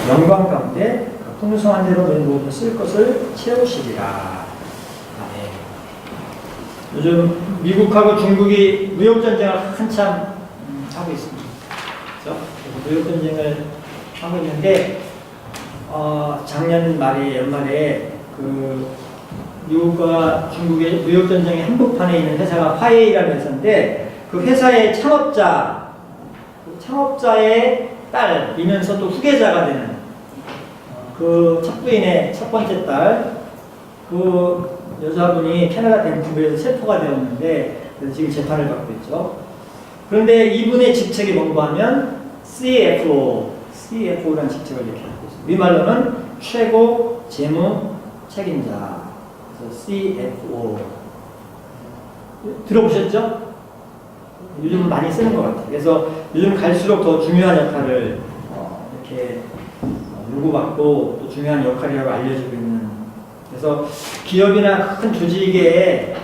영광 가운데 풍성한 대로 너희 모두 쓸 것을 채우시리라. 요즘 미국하고 중국이 무역전쟁을 한참 하고 있습니다. 그렇죠? 무역전쟁을 하고 있는데, 작년 말에, 연말에, 미국과 중국의 무역전쟁의 한복판에 있는 회사가 화웨이라는 회사인데, 그 회사의 창업자의 딸이면서 또 후계자가 되는, 그 첫 부인의 첫 번째 딸, 그 여자분이 캐나다 밴쿠버에서 체포가 되었는데, 그래서 지금 재판을 받고 있죠. 그런데 이분의 직책이 뭔가 하면 CFO라는 직책을 이렇게 갖고 있습니다. 우리말로는 최고 재무 책임자. 그래서 CFO. 들어보셨죠? 요즘 많이 쓰는 것 같아요. 그래서 요즘 갈수록 더 중요한 역할을 이렇게 요구받고 또 중요한 역할이라고 알려지고 있는. 그래서 기업이나 큰 조직에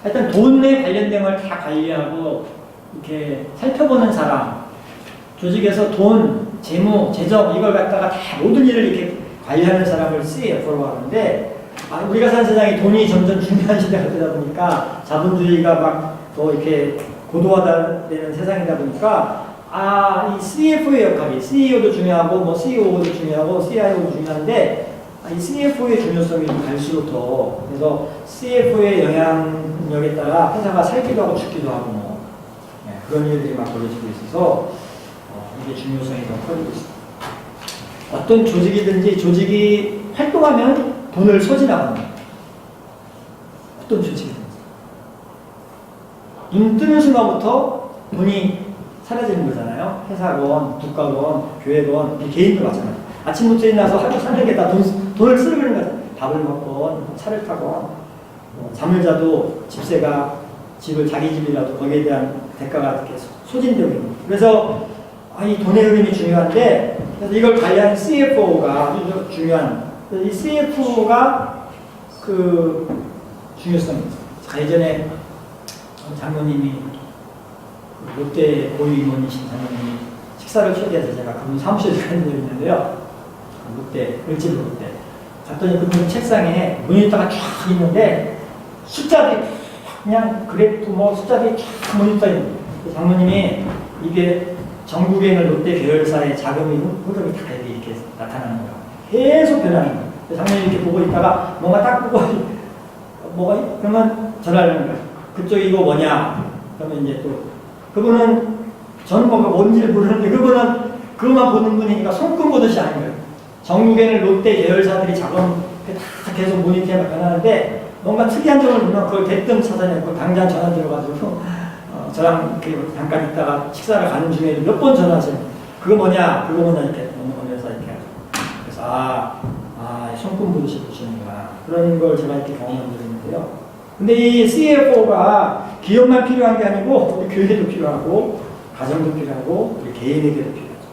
하여튼 돈에 관련된 걸 다 관리하고 이렇게 살펴보는 사람, 조직에서 돈, 재무, 재정 이걸 갖다가 다 모든 일을 이렇게 관리하는 사람을 CFO라고 하는데, 우리가 사는 세상이 돈이 점점 중요한 시대가 되다 보니까 자본주의가 막 더 이렇게 고도화되는 세상이다 보니까 이 CFO의 역할이 CEO도 중요하고 뭐 COO도 중요하고 CIO도 중요한데 이 CFO의 중요성이 갈수록 더, 그래서 CFO의 영향력에 따라 회사가 살기도 하고 죽기도 하고 그런 일들이 막 벌어지고 있어서 이게 중요성이 더 커지고 있습니다. 어떤 조직이든지 조직이 활동하면 돈을 소진하거든요. 어떤 조직이든지. 눈 뜨는 순간부터 돈이 사라지는 거잖아요. 회사건, 국가건, 교회건, 개인도 마찬가지. 아침부터 일어나서 하루 사는 게 다 돈을 쓰는 거예요. 밥을 먹건, 차를 타건, 잠을 자도 집세가 집을 자기 집이라도 거기에 대한 대가가 이렇게 소진되고 있는 거예요. 그래서 이 돈의 흐름이 중요한데, 그래서 이걸 관리하는 CFO가 아주 중요한, 이 CFO가 그 중요성이 있어요. 예전에 장모님이 롯데 고위임원이신 장모님이 식사를 초대해서 제가 그분 사무실에 가는 적이 있는데요. 롯데, 을지로 롯데. 갔더니 그분 책상에 모니터가 쫙 있는데 숫자들이 그냥 그래프 뭐 숫자들이 쫙 모니터 있는 거예요. 장모님이 이게 전국에 있는 롯데 계열사의 자금이 흐름이 다 이렇게 나타나는 거예요. 계속 변하는 거예요. 장모님이 이렇게 보고 있다가 뭔가 딱 보고 뭐가 그러면 전화를 하는 거예요. 그쪽 이거 뭐냐? 그러면 이제 또 그분은 저는 뭔지를 모르는데 그분은 그것만 보는 분이니까 손금 보듯이 아는 거예요. 전국에는 롯데 계열사들이 자금 다 계속 모니터가 변하는데 뭔가 특이한 점을 보면 그걸 대뜸 찾아내고 당장 전화 들어가지고 저랑 잠깐 있다가 식사를 가는 중에 몇 번 전화하세요. 그거 뭐냐? 그거 뭐냐? 이렇게 넘어가면서 이렇게 그래서 손금 보듯이 보시는구나. 그런 걸 제가 이렇게 경험한 적이 있는데요. 근데 이 CFO가 기업만 필요한 게 아니고 우리 교회도 필요하고 가정도 필요하고 우리 개인에게도 필요하죠.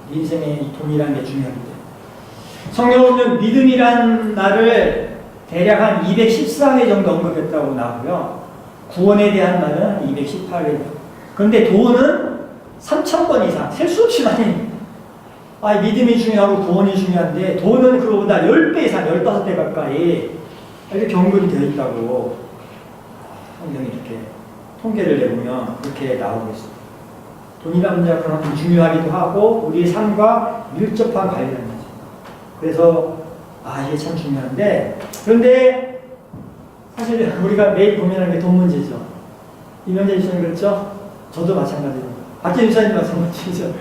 우리 인생에 이 돈이라는 게 중요하기 때문에. 성경은 믿음이란 말을 대략 한 214회 정도 언급했다고 나오고요. 구원에 대한 말은 218회. 그런데 돈은 3,000번 이상, 셀 수 없이 많이. 믿음이 중요하고 구원이 중요한데 돈은 그거보다 10배 이상, 15배 가까이 이렇게 경고이 되어 있다고 성경이 이렇게 통계를 내보면 그렇게 나오고 있습니다. 돈이라는 문제가 그만큼 중요하기도 하고 우리의 삶과 밀접한 관련이 있죠. 그래서 이게 참 중요한데, 그런데 사실 우리가 매일 고민하는 게 돈 문제죠. 이명재 집사님 그렇죠? 저도 마찬가지로. 박재 집사님 마찬가지죠.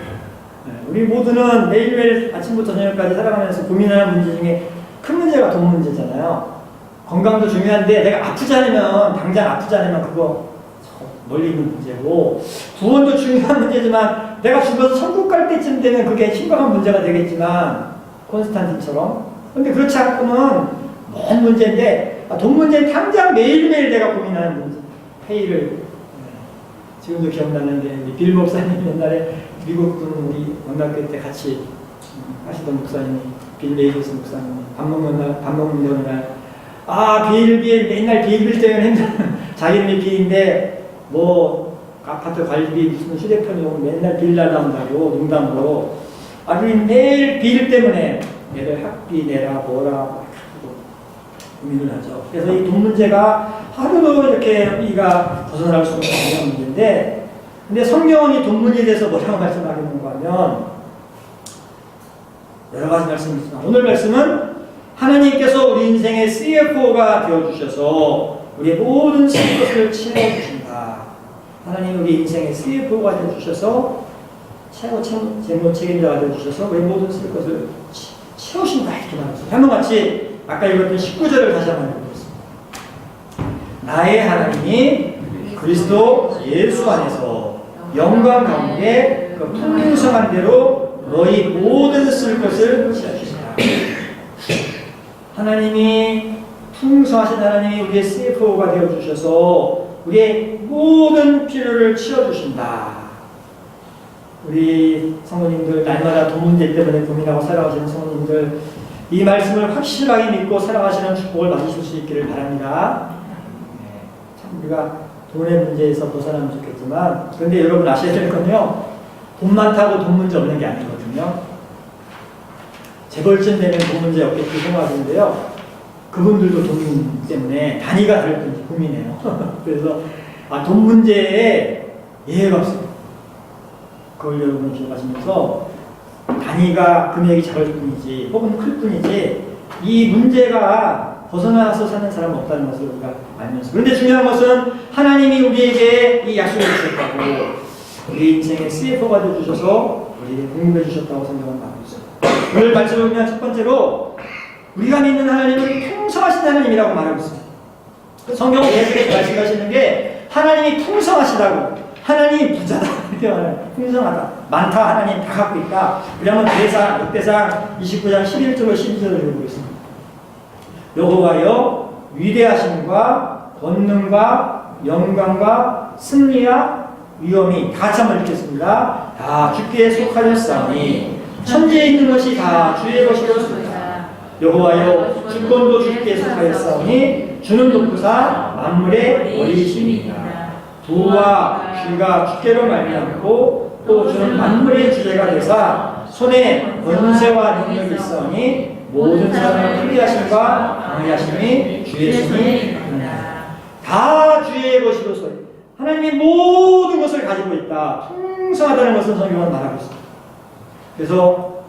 우리 모두는 매일매일 아침부터 저녁까지 살아가면서 고민하는 문제 중에 큰 문제가 돈 문제잖아요. 건강도 중요한데 내가 아프지 않으면, 당장 아프지 않으면 그거 멀리 있는 문제고, 구원도 중요한 문제지만 내가 죽어서 천국 갈 때쯤 되면 그게 심각한 문제가 되겠지만, 콘스탄틴처럼. 근데 그렇지 않고는 먼 문제인데, 돈 문제는 당장 매일매일 내가 고민하는 문제. 회의를 지금도 기억나는데 빌 목사님 옛날에 미국 분 우리 원학교 때 같이 하시던 목사님이 빌 메이거스 목사님이 밥 먹는 날 빌 맨날 빌 때문에 힘들어. 자기 이름이 빌인데 뭐 아파트 관리비 무슨 휴대폰이 오면 맨날 빌 날라온다고 농담으로. 아니 매일 비일 때문에 애들 학비 내라 뭐라 고민을 하죠. 그래서 이 돈 문제가 하루도 이렇게 우리가 벗어날 수 없는 문제인데, 근데 성경은 이 돈 문제에 대해서 뭐라고 말씀하겠는가 하면 여러 가지 말씀이 있지만, 오늘 말씀은 하나님께서 우리 인생의 CFO가 되어주셔서 우리의 모든 것을 채워주신다. 하나님 우리 인생의 CFO가 되어주셔서 재무 책임자가 되어주셔서 우리 모든 것을 채우신다. 이렇게 말했어요. 한번 같이 아까 읽었던 19절을 다시 한번 읽어보겠습니다. 나의 하나님이 그리스도 예수 안에서 영광 가운데 그 풍성한 대로 너희 모든 쓸 것을 채워주신다. 하나님이 풍성하신 하나님이 우리의 CFO가 되어주셔서 우리의 모든 필요를 채워주신다. 우리 성도님들 날마다 돈 문제 때문에 고민하고 살아가시는 성도님들, 이 말씀을 확실하게 믿고 살아가시는 축복을 받으실 수 있기를 바랍니다. 참 우리가 돈의 문제에서 벗어나면 좋겠지만, 그런데 여러분 아셔야 될 건요, 돈 많다고 돈 문제 없는 게 아니거든요. 재벌쯤 되면 돈 문제 없겠지 생각하는데요, 그분들도 돈 때문에 단위가 다를 뿐이지 고민해요. 그래서 돈 문제에 예외가 없어요. 그걸 여러분이 기억하시면서 단위가 금액이 작을 뿐이지 혹은 클 뿐이지 이 문제가 벗어나서 사는 사람은 없다는 것을 우리가 알면서, 그런데 중요한 것은 하나님이 우리에게 이 약속을 주셨다고, 우리 인생의 CFO가 되어주셔서 우리에게 공급해 주셨다고 생각을 하고 있어요. 오늘 말씀을 보면 첫 번째로 우리가 믿는 하나님은 풍성하신 하나님이라고 말하고 있습니다. 성경은 계속해서 말씀하시는 게 하나님이 풍성하시다고, 하나님이 부자다 이렇게 말해요. 풍성하다, 많다, 하나님 다 갖고 있다. 그러면 역대상 29장 11절로 12절을 읽어보겠습니다. 여호와여 위대하심과 권능과 영광과 승리와 위엄이 다 같이 한번 읽겠습니다. 다 주께 속하였사오니 천지에 있는 것이 다 주의 것이었습니다. 여호와여 주권도 주께 속하였사오니 주는 높으사 만물의 머리이십니다. 부와 귀가 주께로 말미암고 또 주는 만물의 주제가 되사 손에 권세와 능력이 있사오니 모든 사람을 크리하심과 강하심이 주의 손이 다 주의 것이로서 하나님이 모든 것을 가지고 있다. 풍성하다는 것은 성경은 말하고 있습니다. 그래서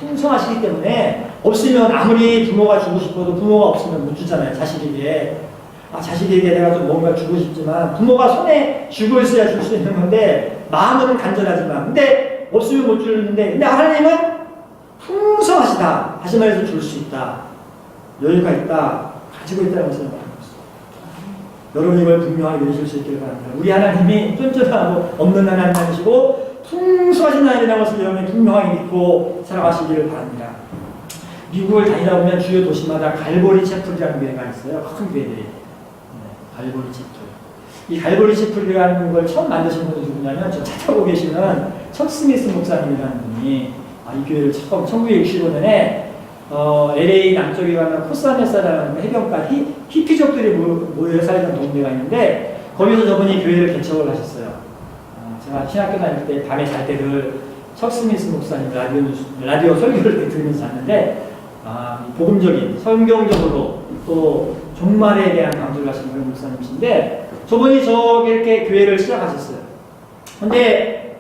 풍성하시기 때문에 없으면 아무리 부모가 주고 싶어도 부모가 없으면 못 주잖아요. 자식에게. 자식에게 내가 좀 뭔가 주고 싶지만 부모가 손에 쥐고 있어야 줄 수 있는 건데 마음은 간절하지만 근데 없으면 못 주는데, 근데 하나님은 풍성하시다. 다시 말해서 줄 수 있다. 여유가 있다. 가지고 있다는 것을 말하고 있습니다. 여러분 이걸 분명하게 믿으실 수 있기를 바랍니다. 우리 하나님이 쫀쫀하고 없는 하나님 아니시고 풍성하신 하나님이라는 것을 여러분이 분명하게 믿고 살아가시기를 바랍니다. 미국을 다니다 보면 주요 도시마다 갈보리 채플이라는 교회가 있어요. 큰 교회들이. 갈보리 채플. 이 갈보리 채플이라는 걸 처음 만드신 분이 누구냐면 저 찾아보고 계시는 척 스미스 목사님이라는 분이 이 교회를 처음 1965년에 LA 남쪽에 가면 코스타메사라는 해변가 히피족들이 모여 살던 동네가 있는데 거기서 저분이 교회를 개척을 하셨어요. 제가 신학교 다닐 때 밤에 잘 때를 척 스미스 목사님 라디오 설교를 들으면서 잤는데 복음적인 성경적으로 또 종말에 대한 강조를 하시는 그런 목사님이신데 저분이 이렇게 교회를 시작하셨어요. 근데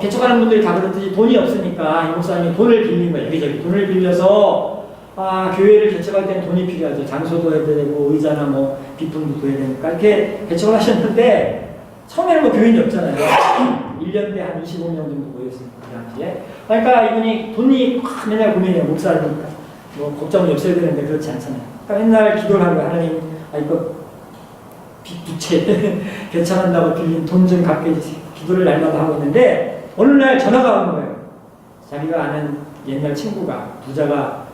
개척하는 분들이 다 그렇듯이 돈이 없으니까 이 목사님이 돈을 빌린 거예요. 여기저기 돈을 빌려서 교회를 개척할 때는 돈이 필요하죠. 장소도 해야 되고 의자나 뭐 비품도 해야 되니까 이렇게 개척을 하셨는데 처음에는 뭐 교인이 없잖아요. 1년대 한 25명 정도 모였으니까 그 당시에. 그러니까 이분이 돈이 맨날 고민해요. 목사니까 뭐 걱정이 없어야 되는데 그렇지 않잖아요. 그러니까 맨날 기도를 하는 거예요. 하나님 이거 부채 개척한다고 빌린 돈 좀 갚게 해주세요. 기도를 날마다 하고 있는데 어느 날 전화가 온 거예요. 자기가 아는 옛날 친구가, 부자가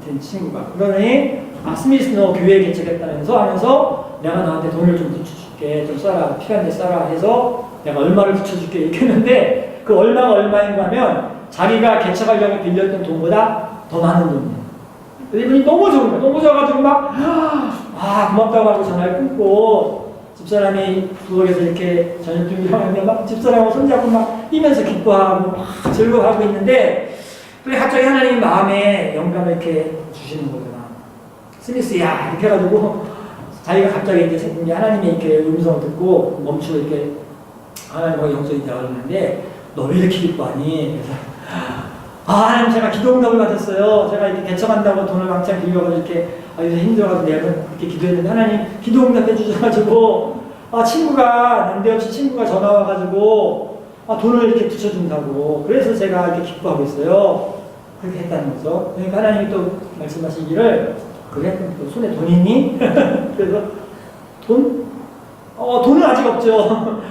된 친구가. 그러니 스미스 너 교회 개척했다면서 하면서 내가 너한테 돈을 좀 붙여줄게. 좀 써라. 필요한데 써라 해서 내가 얼마를 붙여줄게 이렇게 했는데 그 얼마가 얼마인가 하면 자기가 개척하려고 빌렸던 돈보다 더 많은 돈이에요. 이분이 너무 좋은 거예요. 너무 좋아가지고 막 고맙다고 하고 전화를 끊고 집사람이 부엌에서 이렇게 저녁 준비하고 있는데 막 집사람하고 손잡고 막 뛰면서 기뻐하고 막 즐거워하고 있는데 그래 갑자기 하나님 마음에 영감을 이렇게 주시는 거구나. 스미스야 이렇게 해가지고 자기가 갑자기 이제 하나님의 이렇게 음성을 듣고 멈추고 이렇게 하나님과 영적인 대화를 하는데 너 왜 이렇게 기뻐하니? 그래서 하나님 제가 기도 응답을 받았어요. 제가 이렇게 개척한다고 돈을 왕창 빌려가지고 이렇게 요새 힘들어가지고 내가 이렇게 기도했는데 하나님 기도 응답해 주셔가지고 친구가 난데없이 친구가 전화 와가지고 돈을 이렇게 붙여준다고 그래서 제가 이렇게 기뻐하고 있어요. 그렇게 했다는 거죠. 그러니까 하나님이 또 말씀하시기를 그래? 또 손에 돈 있니? 그래서 돈? 돈은 아직 없죠.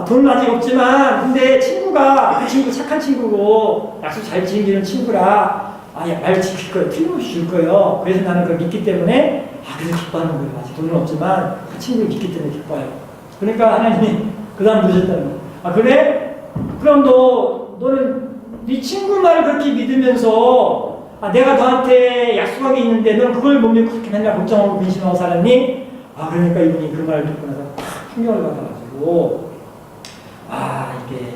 돈은 아직 없지만 근데 친구가 그 친구 착한 친구고 약속 잘 지키는 친구라 말 지킬 거예요. 틀림없이 줄 거예요. 그래서 나는 그걸 믿기 때문에 그래서 기뻐하는 거예요. 아직 돈은 없지만 그 친구를 믿기 때문에 기뻐해요. 그러니까 하나님이 그 다음 부르셨다는 거예요. 그래? 그럼 너는 네 친구 말을 그렇게 믿으면서 내가 너한테 약속한 게 있는데 넌 그걸 못 믿고 그렇게 맨날 걱정하고 근심하고 살았니? 그러니까 이분이 그 말을 듣고 나서 충격을 받아가지고 이게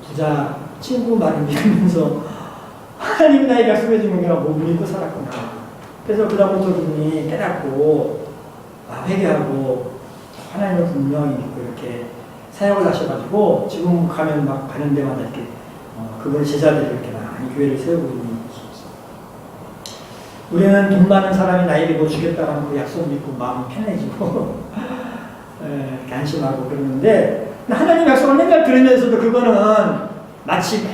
부자 친구 말을 믿으면서 하나님이 나에게 약속해 준 거라 못 믿고 살았구나. 그래서 그 다음부터 그분이 깨닫고 회개하고 하나님을 분명히 믿고 이렇게 사역을 하셔가지고 지금 가면 막 가는 데마다 이렇게 그분의 제자들이 이렇게 많이 교회를 세우고 있는 것입니다. 우리는 돈 많은 사람이 나에게 뭐 주겠다고 하는 그 약속 믿고 마음이 편해지고 이렇게 안심하고 그러는데 하나님 약속을 맨날 들으면서도 그거는 마치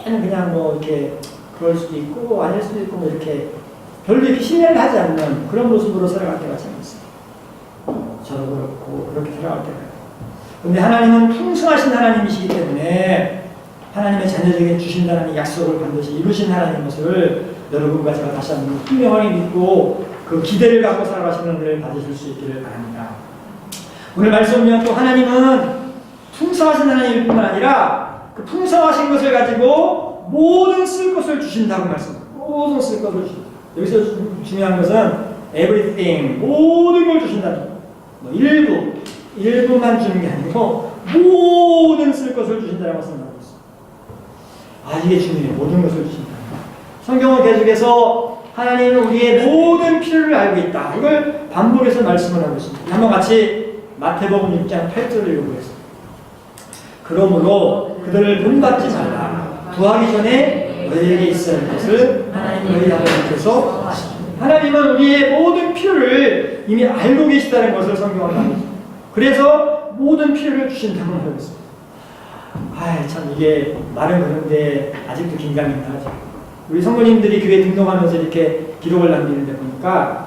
그냥 뭐 이렇게 그럴 수도 있고 아닐 수도 있고 뭐 이렇게 별로 이렇게 신뢰를 하지 않는 그런 모습으로 살아갈 때가 참 있어요. 저도 그렇고 그렇게 살아갈 때가 있어요. 그런데 하나님은 풍성하신 하나님이시기 때문에 하나님의 자녀에게 주신다는 약속을 반드시 이루신 하나님의 것을 여러분과 제가 다시 한번 분명하게 믿고 그 기대를 갖고 살아가시는 은혜를 받으실 수 있기를 바랍니다. 오늘 말씀 보면 또 하나님은 풍성하신 하나님일 뿐만 아니라 그 풍성하신 것을 가지고 모든 쓸 것을 주신다고 말씀합니다. 모든 쓸 것을 주신다. 여기서 중요한 것은 everything, 모든 걸 주신다는 거예요. 일부만 주는 게 아니고 모든 쓸 것을 주신다고 말씀하고 있습니다. 이게 중요해요. 모든 것을 주신다. 성경은 계속해서 하나님은 우리의 모든 필요를 알고 있다. 이걸 반복해서 말씀을 하고 있습니다. 한번 같이 마태복음 6장 8절을 읽어보겠습니다. 그러므로 그들을 본받지 말라. 구하기 전에 너희에게 있어야 할 것을 너희 하나님께서 하나님은 우리의 모든 필요를 이미 알고 계시다는 것을 성경은 말하고 있습니다. 그래서 모든 필요를 주신다고 하고 있습니다. 참 이게 말은 그런데 아직도 긴가민가 하죠. 우리 성도님들이 교회 등록하면서 이렇게 기록을 남기는데 보니까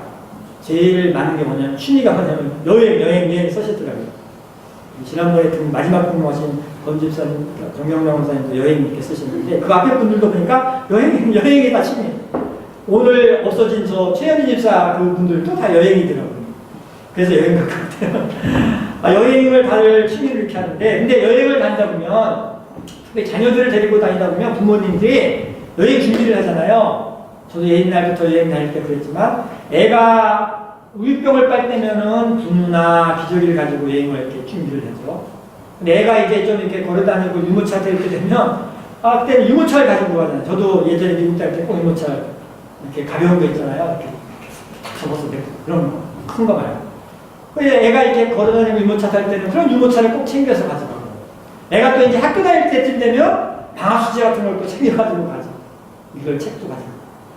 제일 많은 게 뭐냐면 취미가 뭐냐면 여행 쓰셨더라고요. 지난번에 마지막 근무하신 권집사님, 정경영 원사님도 여행 이렇게 쓰시는데 그 앞에 분들도 보니까 여행이 다 취미예요. 오늘 없어진 저 최현희 집사 그 분들도 다 여행이더라고요. 그래서 여행 갈 것 같아요. 여행을 다들 취미로 이렇게 하는데 근데 여행을 다니다 보면 특히 자녀들을 데리고 다니다 보면 부모님들이 여행 준비를 하잖아요. 저도 옛날부터 여행 다닐 때 그랬지만 애가 우유병을 빨 때면은 분유나 기저귀를 가지고 여행을 이렇게 준비를 하죠. 근데 애가 이제 좀 이렇게 걸어다니고 유모차 탈 때 되면 그때는 유모차를 가지고 가잖아요. 저도 예전에 미국 갈 때 꼭 유모차 이렇게 가벼운 거 있잖아요. 이렇게 접어서 그런 큰 거 말고. 애가 이렇게 걸어다니고 유모차 탈 때는 그런 유모차를 꼭 챙겨서 가져가고. 애가 또 이제 학교 다닐 때쯤 되면 방학수제 같은 걸 또 챙겨가지고 가죠. 이걸 책도 가지고.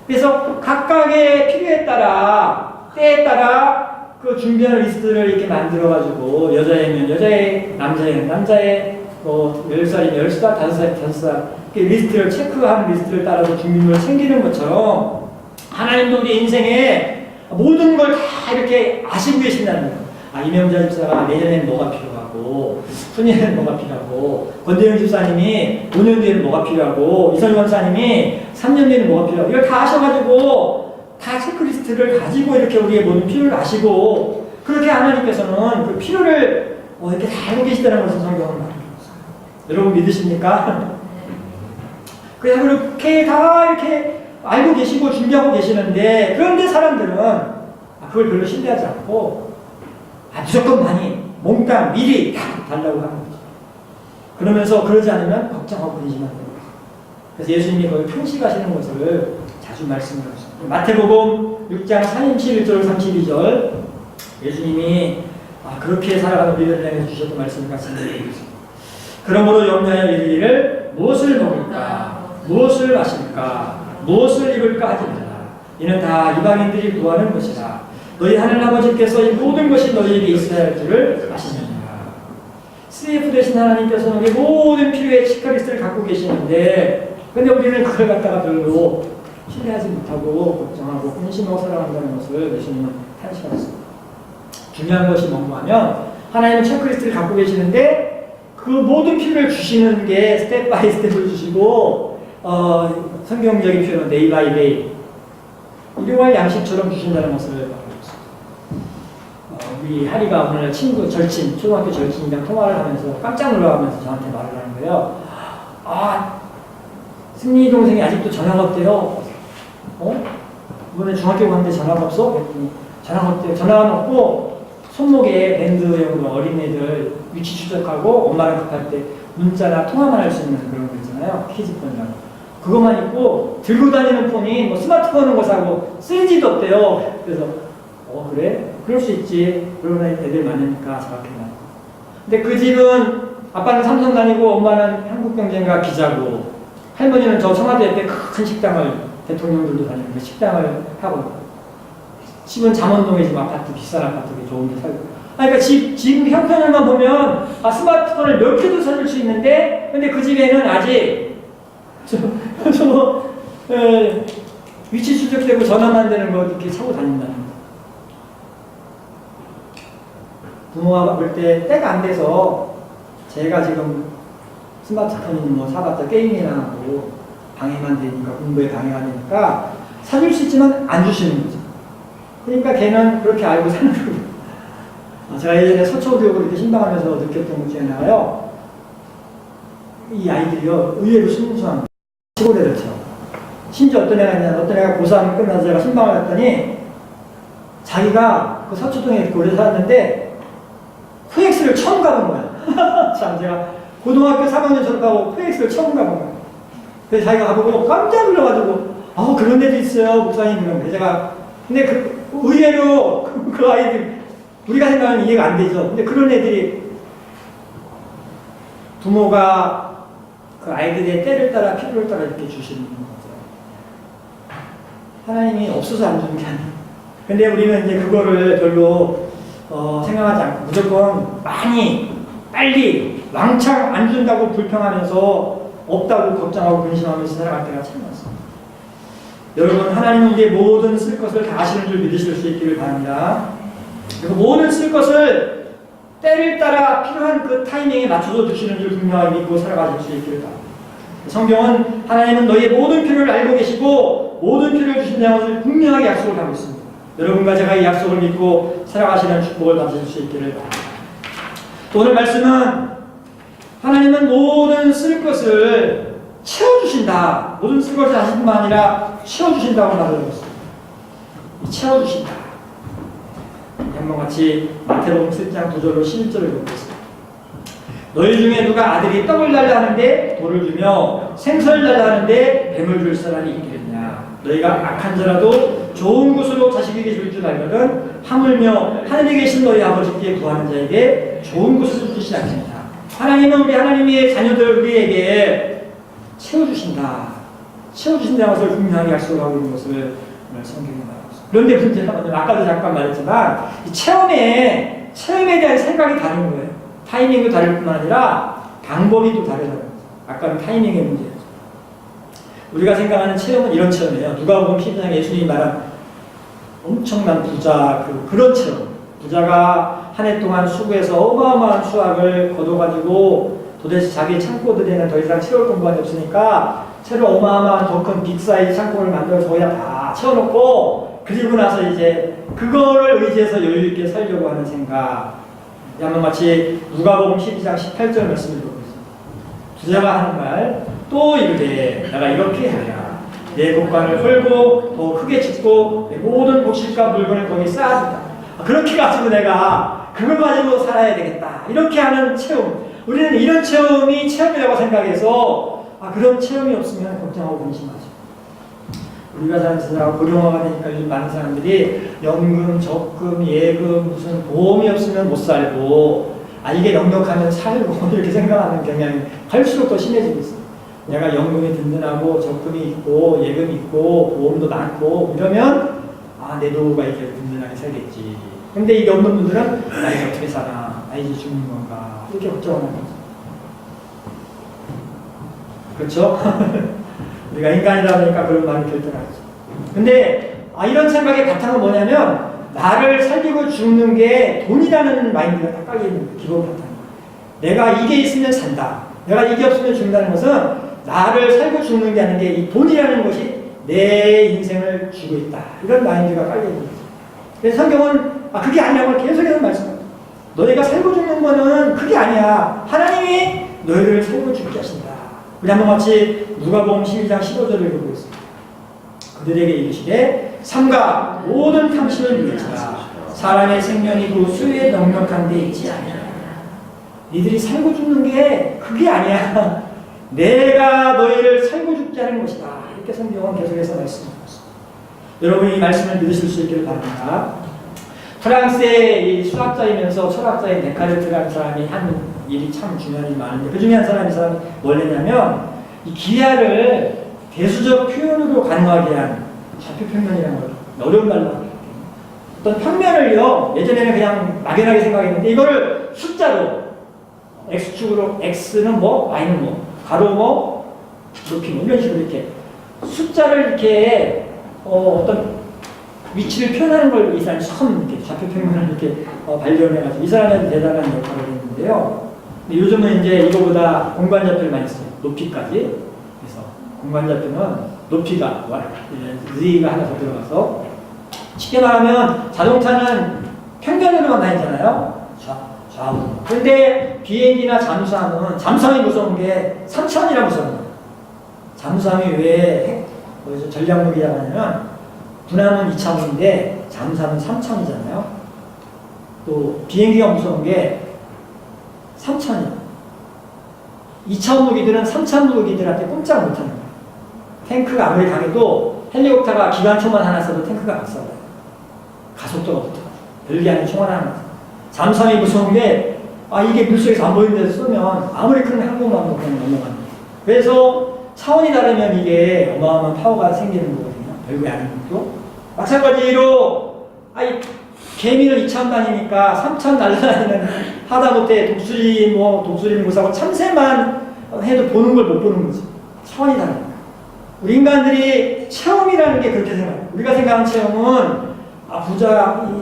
그래서 각각의 필요에 따라 때에 따라 그 준비하는 리스트를 이렇게 만들어가지고 여자애면 여자애, 남자애면 남자애, 10살이면 10살, 5살이면 5살 리스트를 체크하는 리스트를 따라서 준비물을 챙기는 것처럼 하나님도 우리 인생에 모든 걸 다 이렇게 아시고 계신다는 거예요. 이명자 집사가 내년에는 뭐가 필요하고 손님에는 뭐가 필요하고 권대영 집사님이 5년 뒤에는 뭐가 필요하고 이선희 원사님이 3년 뒤에는 뭐가 필요하고 이걸 다 아셔가지고 다 체크리스트를 가지고 이렇게 우리의 모든 필요를 아시고 그렇게 하나님께서는 그 필요를 이렇게 다 알고 계시다는 것을 성경은 말합니다. 여러분 믿으십니까? 그래서 그렇게 다 이렇게 알고 계시고 준비하고 계시는데 그런데 사람들은 그걸 별로 신뢰하지 않고 무조건 많이 몽땅 미리 다 달라고 하는 거죠. 그러면서 그러지 않으면 걱정하고 근심하는 거예요. 그래서 예수님이 거기 편식하시는 것을 자주 말씀을 하셨습니다. 마태복음 6장 31절 32절 예수님이 그렇게 살아가는 우리들을 향해 주셨던 말씀을 같이 읽어드리겠습니다. 그러므로 염려하여 이르기를 무엇을 먹을까 무엇을 마실까 무엇을 입을까 하지 말라. 이는 다 이방인들이 구하는 것이라. 너희 하늘 아버지께서 이 모든 것이 너희에게 있어야 할 줄을 아시느니라. CF 되신 하나님께서는 우리 모든 필요의 치카리스트를 갖고 계시는데 근데 우리는 그걸 갖다가 별로 신뢰하지 못하고 걱정하고 근심하고 살아간다는 것을 예수님은 탄식하셨습니다. 중요한 것이 뭔가 하면 하나님은 체크리스트를 갖고 계시는데 그 모든 필요를 주시는 게 스텝 바이 스텝을 주시고 성경적인 표현은 데이 바이 데이 일용할 양식처럼 주신다는 것을 말하고 있습니다. 우리 하리가 오늘 친구 절친 초등학교 절친이랑 통화를 하면서 깜짝 놀라면서 저한테 말을 하는 거예요. 승리 동생이 아직도 전화가 없대요. 이번에 중학교 갔는데 전화가 없어? 그랬더니 전화가 없대요. 전화가 없고 손목에 밴드용으로 어린애들 위치 추적하고 엄마랑 급할 때 문자나 통화만 할 수 있는 그런 거 있잖아요. 키즈폰이라고. 그것만 있고 들고 다니는 폰이 뭐 스마트폰은 거 사고 3G도 없대요. 그래서 그래? 그럴 수 있지. 그러나 애들 많으니까 저렇게 나. 근데 그 집은 아빠는 삼성 다니고 엄마는 한국경제인가 기자고 할머니는 저 청와대 옆에 큰 식당을 대통령들도 다니는데 식당을 하고 집은 잠원동에 지금 아파트 비싼 아파트 좋은 데 살고 그러니까 지금 형편을만 보면 스마트폰을 몇 개도 사줄 수 있는데 근데 그 집에는 아직 위치 추적되고 전화만 되는 거 이렇게 차고 다닌다는 거. 부모가 볼 때 때가 안 돼서 제가 지금 스마트폰은 뭐 사봤자 게임이나 하고 방해만 되니까 공부에 방해가 되니까 사줄 수 있지만 안 주시는 거죠. 그러니까 걔는 그렇게 알고 사는 거예요. 제가 예전에 서초교육을 이렇게 신방하면서 느꼈던 것 중에 하나가요. 이 아이들이요 의외로 순수한 거예요. 시골애들처럼. 심지어 어떤 애가 있냐, 어떤 애가 고3 끝나서 제가 신방을 했더니 자기가 그 서초동에 오래 살았는데 코엑스를 처음 가본 거야. 참 제가 고등학교 3학년 졸업하고 코엑스를 처음 가본 거야. 그래서 자기가 가보고 깜짝 놀라가지고 그런 데도 있어요 목사님 그런 거. 제가 근데 의외로 그 아이들 우리가 생각하면 이해가 안 되죠. 근데 그런 애들이 부모가 그 아이들의 때를 따라 필요를 따라 이렇게 주시는 거죠. 하나님이 없어서 안 주는 게 아니에요. 근데 우리는 이제 그거를 별로 생각하지 않고 무조건 많이 빨리 왕창 안 준다고 불평하면서 없다고 걱정하고 근심하면서 살아갈 때가 참 많습니다. 여러분 하나님은 우리의 모든 쓸 것을 다 아시는 줄 믿으실 수 있기를 바랍니다. 그리고 모든 쓸 것을 때를 따라 필요한 그 타이밍에 맞춰서 주시는 줄 분명히 믿고 살아가실 수 있기를 바랍니다. 성경은 하나님은 너희의 모든 필요를 알고 계시고 모든 필요를 주신다는 것을 분명하게 약속을 하고 있습니다. 여러분과 제가 이 약속을 믿고 살아가시는 축복을 받으실 수 있기를 바랍니다. 오늘 말씀은 하나님은 모든 쓸 것을 채워주신다. 모든 쓸 것을 하실 뿐만 아니라 채워주신다고 말하고 있습니다. 채워주신다. 한번 같이 마태복음 7장 9절로 11절을 읽겠습니다. 너희 중에 누가 아들이 떡을 달라 하는데 돌을 주며 생선을 달라 하는데 뱀을 줄 사람이 있겠느냐. 너희가 악한 자라도 좋은 것으로 자식에게 줄 줄 알거든 하물며 하늘에 계신 너희 아버지께 구하는 자에게 좋은 것을 주시지 않습니다. 하나님은 우리 하나님의 자녀들 우리에게 채워주신다. 채워주신다는 것을 분명하게 약속하고 있는 것을 오늘 성경에 말하고 있습니다. 그런데 문제는 아까도 잠깐 말했지만 이 체험에 대한 생각이 다른 거예요. 타이밍도 다를 뿐만 아니라 방법이 또 다르다는 거죠. 아까는 타이밍의 문제였죠. 우리가 생각하는 체험은 이런 체험이에요. 누가복음 12장에 예수님이 말한 엄청난 부자 그런 체험. 부자가 한 해 동안 수고해서 어마어마한 수확을 거둬가지고 도대체 자기 창고들에는 더 이상 채울 공간이 없으니까 새로 어마어마한 더 큰 빅사이즈 창고를 만들어서 거기다 다 채워놓고 그리고 나서 이제 그거를 의지해서 여유있게 살려고 하는 생각. 한번 같이 누가복음 12장 18절 말씀을 읽어보겠습니다. 부자가 하는 말 또 이르되 내가 이렇게 하랴 내 곳간을 헐고 더 크게 짓고 내 모든 곡식과 물건을 거기 쌓아둔다. 그렇게 가지고 내가 그걸 가지고 살아야 되겠다. 이렇게 하는 체험. 우리는 이런 체험이 체험이라고 생각해서 그런 체험이 없으면 걱정하고 근심하죠. 우리가 사는 세상 고령화가 되니까 요즘 많은 사람들이 연금, 적금, 예금, 무슨 보험이 없으면 못 살고, 이게 넉넉하면 살고, 이렇게 생각하는 경향이 갈수록 더 심해지고 있어요. 내가 연금이 든든하고, 적금이 있고, 예금이 있고, 보험도 많고, 이러면, 내 노후가 이렇게 든든하게 살겠지. 근데 이게 없는 분들은, 이제 어떻게 사나, 이제 죽는 건가, 이렇게 걱정하는 거죠. 그렇죠? 우리가 인간이다 보니까 그런 말을 결정하죠. 근데 이런 생각의 바탕은 뭐냐면 나를 살리고 죽는 게 돈이라는 마인드가 딱 깔려있는 거예요. 기본 바탕이. 내가 이게 있으면 산다. 내가 이게 없으면 죽는다는 것은 나를 살고 죽는 게 아닌 게 이 돈이라는 것이 내 인생을 쥐고 있다. 이런 마인드가 깔려있는 거죠. 그래서 성경은 그게 아니라고 계속해서 말씀합니다. 너희가 살고 죽는 거는 그게 아니야. 하나님이 너희를 살고 죽게 하신다. 우리 한번 같이 누가복음 12장 15절을 읽어보겠습니다. 그들에게 이르시되 삼가 모든 탐심을 물리치라. 사람의 생명이 그 수에 넉넉한 데 있지 아니하냐. 니들이 살고 죽는 게 그게 아니야. 내가 너희를 살고 죽게 하는 것이다. 이렇게 성경은 계속해서 말씀합니다. 여러분 이 말씀을 믿으실 수 있기를 바랍니다. 프랑스의 이 수학자이면서 철학자인 데카르트라는 사람이 한 일이 참 중요한 일이 많은데 그 중에 한 사람이 뭐냐면 이 기하를 대수적 표현으로 가능하게 한 좌표평면이라는 걸 어려운 말로 하거든요. 어떤 평면을요 예전에는 그냥 막연하게 생각했는데 이거를 숫자로 x축으로 x는 뭐 y는 뭐 가로 뭐 높이 뭐 이런 식으로 이렇게 숫자를 이렇게 어떤 위치를 표현하는 걸 이 사람이 처음 이렇게 좌표평면을 이렇게 발견해가지고 이 사람은 대단한 역할을 했는데요. 근데 요즘은 이제 이거보다 공간좌표를 많이 써요. 높이까지. 그래서 공간좌표는 높이가 Z가 하나 더 들어가서 쉽게 말하면 자동차는 평면으로만 다니잖아요. 좌우. 그런데 비행기나 잠수함이 무서운 게 3차원이라 무서운 거예요. 잠수함이 왜 전략무기라고 하냐면 군함은 2차원인데 잠수함은 3차원이잖아요. 또 비행기가 무서운 게 3차원이에요. 2차원 무기들은 3차원 무기들한테 꼼짝 못하는 거예요. 탱크가 아무리 강해도 헬리콥터가 기관총만 하나 써도 탱크가 못 쏴요. 가속도가 붙어요. 별게 아닌 총 하나. 잠수함이 무서운 게 이게 물속에서 안 보이는 데서 쏘면 아무리 큰 항공모함도 그냥 넘어가는 거예요. 그래서 차원이 다르면 이게 어마어마한 파워가 생기는 거거든요. 별거 아닌 것도. 마찬가지로 개미는 2차원 다니니까 3차원 날아다니는 하다못해 독수리는 못하고 참새만 해도 보는 걸 못 보는 거지. 차원이 다르니까. 우리 인간들이 체험이라는 게 그렇게 생각해요. 우리가 생각하는 체험은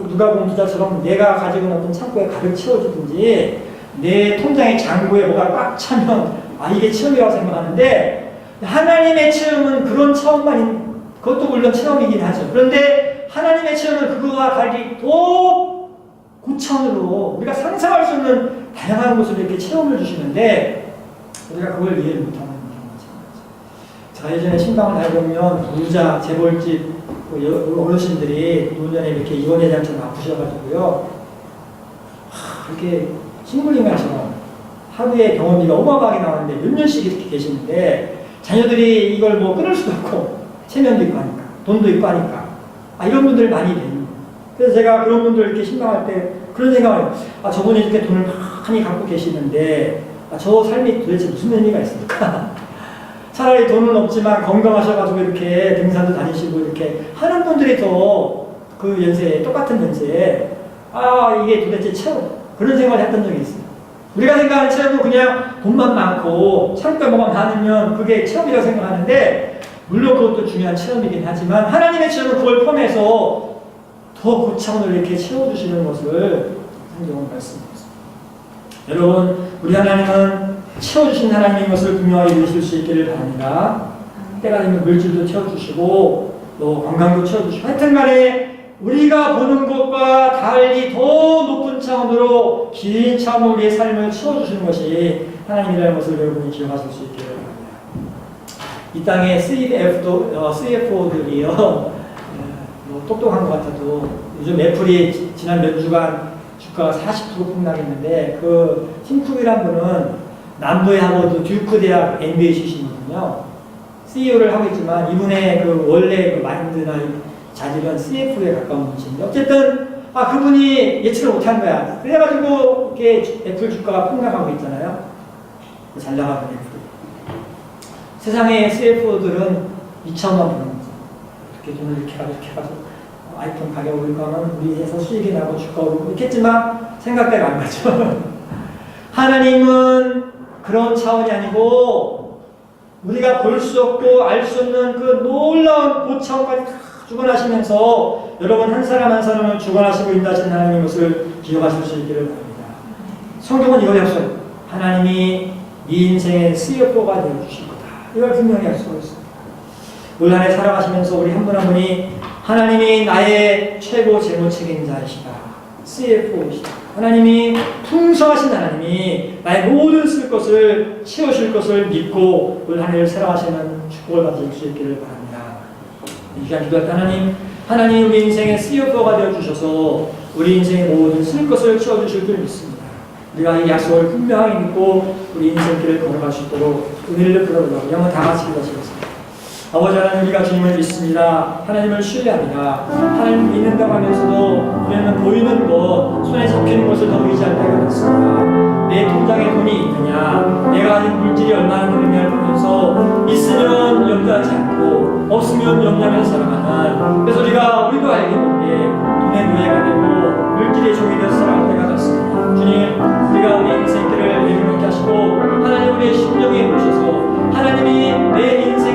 누가 본 부자처럼 내가 가지고 있는 어떤 창고에 가득 채워주든지 내 통장의 잔고에 뭐가 꽉 차면 이게 체험이라고 생각하는데 하나님의 체험은 그런 체험만 그것도 물론 체험이긴 하죠. 그런데 하나님의 체험은 그거와 달리 더 고차원으로 우리가 상상할 수 없는 다양한 것을 이렇게 체험을 주시는데 우리가 그걸 이해를 못하는 경우가 제가 예전에 신방을 다녀보면 부자, 재벌집 어르신들이 노년에 이렇게 이혼회장처럼 아프셔가지고요. 그렇게 식물인간처럼 하루에 병원비가 어마어마하게 나오는데 몇 년씩 이렇게 계시는데 자녀들이 이걸 뭐 끊을 수도 없고 체면도 있고 하니까 돈도 있고 하니까 이런 분들 많이 뵈요. 그래서 제가 그런 분들 이렇게 신방할 때 그런 생각을 해요. 저분이 이렇게 돈을 많이 갖고 계시는데 저 삶이 도대체 무슨 의미가 있습니까? 차라리 돈은 없지만 건강하셔가지고 이렇게 등산도 다니시고 이렇게 하는 분들이 더 그 연세에 똑같은 연세에 이게 도대체 체험 그런 생각을 했던 적이 있어요. 우리가 생각하는 체험은 그냥 돈만 많고 창고에 뭐가 많으면 그게 체험이라고 생각하는데 물론 그것도 중요한 체험이긴 하지만 하나님의 체험은 그걸 포함해서 더 고차원을 이렇게 채워주시는 것을 성경은 말씀드렸습니다. 여러분 우리 하나님은 채워주신 하나님인 것을 분명히 믿으실 수 있기를 바랍니다. 때가 되면 물질도 채워주시고 또 건강도 채워주시고 하여튼 간에 우리가 보는 것과 달리 더 높은 차원으로 긴 차원으로 우리의 삶을 채워주시는 것이 하나님이라는 것을 여러분이 기억하실 수 있기를 바랍니다. 이 땅에 CFO들이요 똑똑한 것 같아도 요즘 애플이 지난 몇 주간 주가가 40% 폭락했는데 그 팀쿡이라는 분은 남부의 하버드 듀크 대학 MBA 출신이거든요. 있거든요. CEO를 하고 있지만 이분의 그 원래 그 마인드나 자질은 CFO에 가까운 분이신데 어쨌든 그분이 예측을 못한 거야. 그래가지고 이렇게 애플 주가가 폭락하고 있잖아요. 잘 나가는 애플. 세상의 CFO들은 2천만 버는 거죠. 이렇게 돈을 이렇게 해가지고 아이폰 가격 오르면 우리 회사 수익이 나고 주가 오르고 있겠지만 생각대로 안 가죠. 하나님은 그런 차원이 아니고 우리가 볼 수 없고 알 수 없는 그 놀라운 고차원까지 다 주관하시면서 여러분 한 사람 한 사람을 주관하시고 있다신 하나님의 것을 기억하실 수 있기를 바랍니다. 성경은 이걸 약속해요. 하나님이 네 인생의 CFO가 되어주실 거다. 이걸 분명히 약속했습니다. 올 한 해 살아가시면서 우리 한 분 한 분이 하나님이 나의 최고 재무 책임자이시다. CFO이시다. 하나님이 풍성하신 하나님이 나의 모든 쓸 것을 채우실 것을 믿고 올 한 해를 살아가시는 축복을 받을 수 있기를 바랍니다. 이 시간 기도할 때 하나님 우리 인생의 CFO가 되어주셔서 우리 인생의 모든 쓸 것을 채워주실 줄 믿습니다. 우리가 이 약속을 분명하게 믿고 우리 인생길을 걸어갈 수 있도록 은혜를 베풀어달라고 영원 다 같이 기도하시겠습니다. 아버지 하나님 우리가 주님을 믿습니다. 하나님을 신뢰합니다. 하나님을 믿는다고 하면서도 우리는 보이는 것, 손에 잡히는 것을 더 의지할 때가 많습니다. 내 통장에 돈이 있느냐, 내가 가진 물질이 얼마나 되느냐를 보면서 있으면 염려하지 않고 없으면 염려하면서 살아가는, 그래서 우리도 알게 모르게 돈의 노예가 되고 물질의 종이 되어서 살아갈 때가 많습니다. 주님, 우리가 우리 인생길을 내려놓게 하시고 하나님 우리의 심령에 오셔서 하나님이 내 인생